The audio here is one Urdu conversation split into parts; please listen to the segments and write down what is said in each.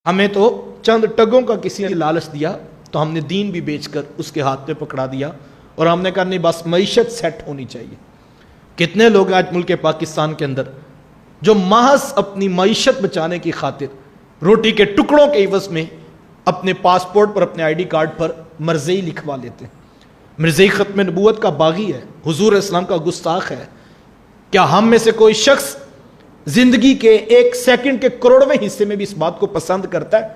ہمیں تو چند ٹگوں کا کسی نے لالچ دیا تو ہم نے دین بھی بیچ کر اس کے ہاتھ پہ پکڑا دیا اور ہم نے کہا نہیں بس معیشت سیٹ ہونی چاہیے۔ کتنے لوگ ہیں آج ملک پاکستان کے اندر جو محض اپنی معیشت بچانے کی خاطر روٹی کے ٹکڑوں کے عوض میں اپنے پاسپورٹ پر اپنے آئی ڈی کارڈ پر مرزئی لکھوا لیتے ہیں۔ مرزئی ختم نبوت کا باغی ہے، حضور اسلام کا گستاخ ہے۔ کیا ہم میں سے کوئی شخص زندگی کے ایک سیکنڈ کے کروڑویں حصے میں بھی اس بات کو پسند کرتا ہے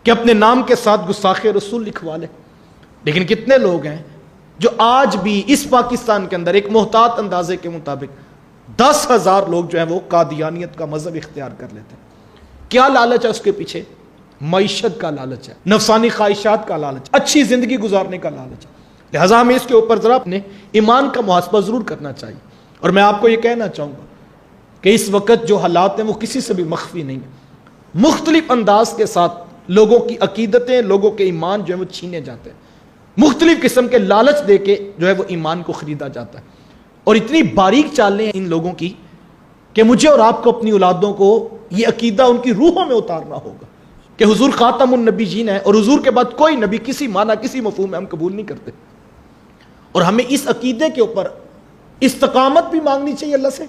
کہ اپنے نام کے ساتھ گستاخ رسول لکھوا لے؟ لیکن کتنے لوگ ہیں جو آج بھی اس پاکستان کے اندر ایک محتاط اندازے کے مطابق 10,000 لوگ جو ہیں وہ قادیانیت کا مذہب اختیار کر لیتے ہیں۔ کیا لالچ ہے اس کے پیچھے؟ معیشت کا لالچ ہے، نفسانی خواہشات کا لالچ، اچھی زندگی گزارنے کا لالچ ہے۔ لہٰذا ہمیں اس کے اوپر ذرا اپنے ایمان کا محاسبہ ضرور کرنا چاہیے۔ اور میں آپ کو یہ کہنا چاہوں گا کہ اس وقت جو حالات ہیں وہ کسی سے بھی مخفی نہیں ہیں۔ مختلف انداز کے ساتھ لوگوں کی عقیدتیں، لوگوں کے ایمان جو ہیں وہ چھینے جاتے ہیں، مختلف قسم کے لالچ دے کے جو ہے وہ ایمان کو خریدا جاتا ہے۔ اور اتنی باریک چالیں ہیں ان لوگوں کی کہ مجھے اور آپ کو اپنی اولادوں کو یہ عقیدہ ان کی روحوں میں اتارنا ہوگا کہ حضور خاتم النبیین ہے اور حضور کے بعد کوئی نبی کسی معنی کسی مفہوم میں ہم قبول نہیں کرتے۔ اور ہمیں اس عقیدے کے اوپر استقامت بھی مانگنی چاہیے اللہ سے،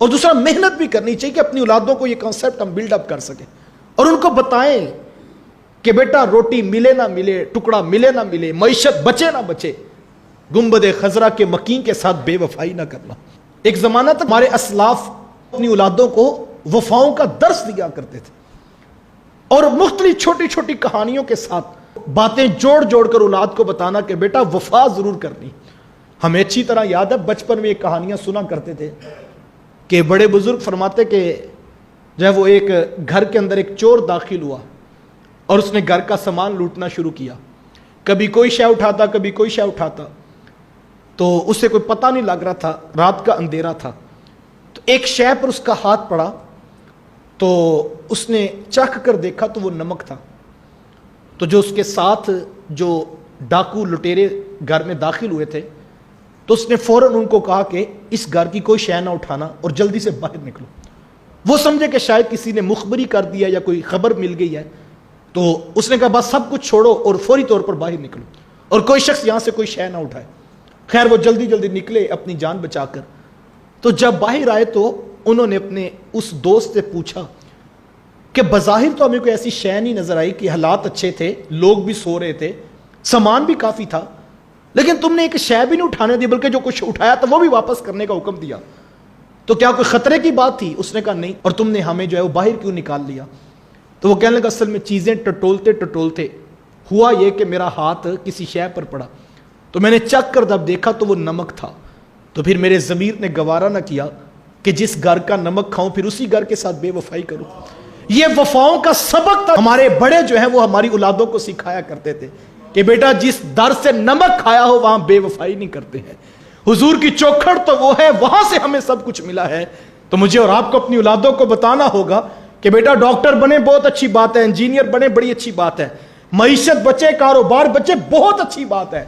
اور دوسرا محنت بھی کرنی چاہیے کہ اپنی اولادوں کو یہ کانسیپٹ ہم بلڈ اپ کر سکیں اور ان کو بتائیں کہ بیٹا روٹی ملے نہ ملے، ٹکڑا ملے نہ ملے، معیشت بچے نہ بچے، گنبد خضرا کے مکین کے ساتھ بے وفائی نہ کرنا۔ ایک زمانہ تک ہمارے اسلاف اپنی اولادوں کو وفاؤں کا درس دیا کرتے تھے اور مختلف چھوٹی چھوٹی کہانیوں کے ساتھ باتیں جوڑ جوڑ کر اولاد کو بتانا کہ بیٹا وفا ضرور کرنی۔ ہمیں اچھی طرح یاد ہے بچپن میں یہ کہانیاں سنا کرتے تھے کہ بڑے بزرگ فرماتے کہ جو ہے وہ ایک گھر کے اندر ایک چور داخل ہوا اور اس نے گھر کا سامان لوٹنا شروع کیا۔ کبھی کوئی شے اٹھاتا، کبھی کوئی شے اٹھاتا، تو اسے کوئی پتہ نہیں لگ رہا تھا، رات کا اندھیرا تھا، تو ایک شے پر اس کا ہاتھ پڑا تو اس نے چکھ کر دیکھا تو وہ نمک تھا۔ تو جو اس کے ساتھ جو ڈاکو لٹیرے گھر میں داخل ہوئے تھے تو اس نے فوراً ان کو کہا کہ اس گھر کی کوئی شے نہ اٹھانا اور جلدی سے باہر نکلو۔ وہ سمجھے کہ شاید کسی نے مخبری کر دیا یا کوئی خبر مل گئی ہے، تو اس نے کہا بس سب کچھ چھوڑو اور فوری طور پر باہر نکلو اور کوئی شخص یہاں سے کوئی شے نہ اٹھائے۔ خیر وہ جلدی جلدی نکلے اپنی جان بچا کر۔ تو جب باہر آئے تو انہوں نے اپنے اس دوست سے پوچھا کہ بظاہر تو ہمیں کوئی ایسی شے نہیں نظر آئی کہ حالات اچھے تھے، لوگ بھی سو رہے تھے، سامان بھی کافی تھا، لیکن تم نے ایک شے بھی نہیں اٹھانے دی بلکہ جو کچھ اٹھایا تھا وہ بھی واپس کرنے کا حکم دیا، تو کیا کوئی خطرے کی بات تھی؟ اس نے کہا نہیں، اور تم نے ہمیں جو ہے وہ باہر کیوں نکال لیا؟ تو وہ کہنے لگا اصل میں چیزیں ٹٹولتے ٹٹولتے ہوا یہ کہ میرا ہاتھ کسی شے پر پڑا، تو میں نے چکھ کر جب دیکھا تو وہ نمک تھا، تو پھر میرے ضمیر نے گوارا نہ کیا کہ جس گھر کا نمک کھاؤں پھر اسی گھر کے ساتھ بے وفائی کروں۔ یہ وفاؤں کا سبق تھا ہمارے بڑے جو ہیں وہ ہماری اولادوں کو سکھایا کرتے تھے کہ بیٹا جس در سے نمک کھایا ہو وہاں بے وفائی نہیں کرتے ہیں۔ حضور کی چوکھڑ تو وہ ہے، وہاں سے ہمیں سب کچھ ملا ہے۔ تو مجھے اور آپ کو اپنی اولادوں کو بتانا ہوگا کہ بیٹا ڈاکٹر بنے بہت اچھی بات ہے، انجینئر بنے بڑی اچھی بات ہے، معیشت بچے، کاروبار بچے بہت اچھی بات ہے،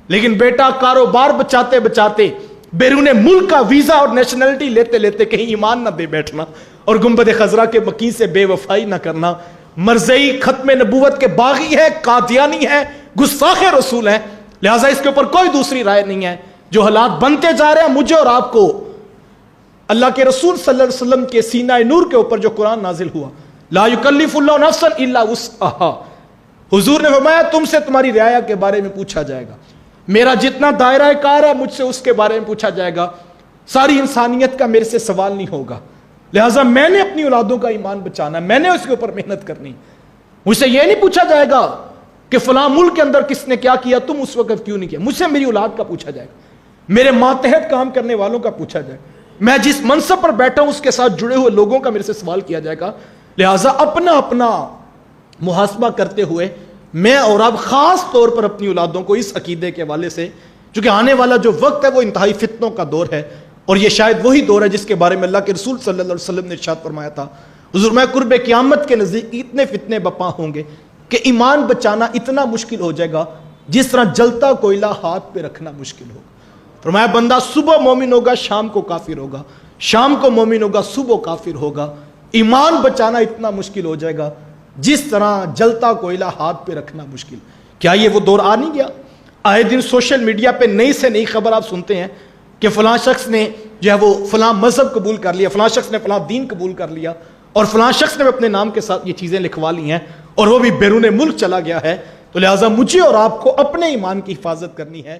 لیکن بیٹا کاروبار بچاتے بچاتے بیرون ملک کا ویزا اور نیشنلٹی لیتے لیتے کہیں ایمان نہ دے بیٹھنا اور گنبد خضرا کے مکین سے بے وفائی نہ کرنا۔ مرزئی ختم نبوت کے باغی ہے، قادیانی ہے، گستاخ رسول ہے، لہٰذا اس کے اوپر کوئی دوسری رائے نہیں ہے۔ جو حالات بنتے جا رہے ہیں مجھے اور آپ کو اللہ کے رسول صلی اللہ علیہ وسلم کے سینہ نور کے اوپر جو قرآن نازل ہوا، لا یکلف اللہ نفسا الا وسعہا، حضور نے فرمایا تم سے تمہاری رعایا کے بارے میں پوچھا جائے گا، میرا جتنا دائرہ کار ہے مجھ سے اس کے بارے میں پوچھا جائے گا، ساری انسانیت کا میرے سے سوال نہیں ہوگا، لہٰذا میں نے اپنی اولادوں کا ایمان بچانا، میں نے اس کے اوپر محنت کرنی۔ مجھ سے یہ نہیں پوچھا جائے گا کہ فلاں ملک کے اندر کس نے کیا کیا، تم اس وقت کیوں نہیں کیا، مجھ سے میری اولاد کا پوچھا جائے گا، میرے ماتحت کام کرنے والوں کا پوچھا جائے گا، میں جس منصب پر بیٹھا ہوں اس کے ساتھ جڑے ہوئے لوگوں کا میرے سے سوال کیا جائے گا۔ لہٰذا اپنا اپنا محاسبہ کرتے ہوئے میں اور آپ خاص طور پر اپنی اولادوں کو اس عقیدے کے حوالے سے، چونکہ آنے والا جو وقت ہے وہ انتہائی فتنوں کا دور ہے، اور یہ شاید وہی دور ہے جس کے بارے میں اللہ کے رسول صلی اللہ علیہ وسلم نے ارشاد فرمایا تھا، حضور میں قرب قیامت کے نزدیک اتنے فتنے بپا ہوں گے کہ ایمان بچانا اتنا مشکل ہو جائے گا جس طرح جلتا کوئلہ ہاتھ پہ رکھنا مشکل ہوگا۔ فرمایا بندہ صبح مومن ہوگا شام کو کافر ہوگا، شام کو مومن ہوگا صبح کافر ہوگا، ایمان بچانا اتنا مشکل ہو جائے گا جس طرح جلتا کوئلہ ہاتھ پہ رکھنا مشکل. کیا یہ وہ دور آ نہیں گیا؟ آئے دن سوشل میڈیا پہ نئی سے نئی خبر آپ سنتے ہیں کہ فلاں شخص نے جو ہے وہ فلاں مذہب قبول کر لیا، فلاں شخص نے فلاں دین قبول کر لیا، اور فلاں شخص نے اپنے نام کے ساتھ یہ چیزیں لکھوا لی ہیں، اور وہ بھی بیرون ملک چلا گیا ہے. تو لہٰذا مجھے اور آپ کو اپنے ایمان کی حفاظت کرنی ہے.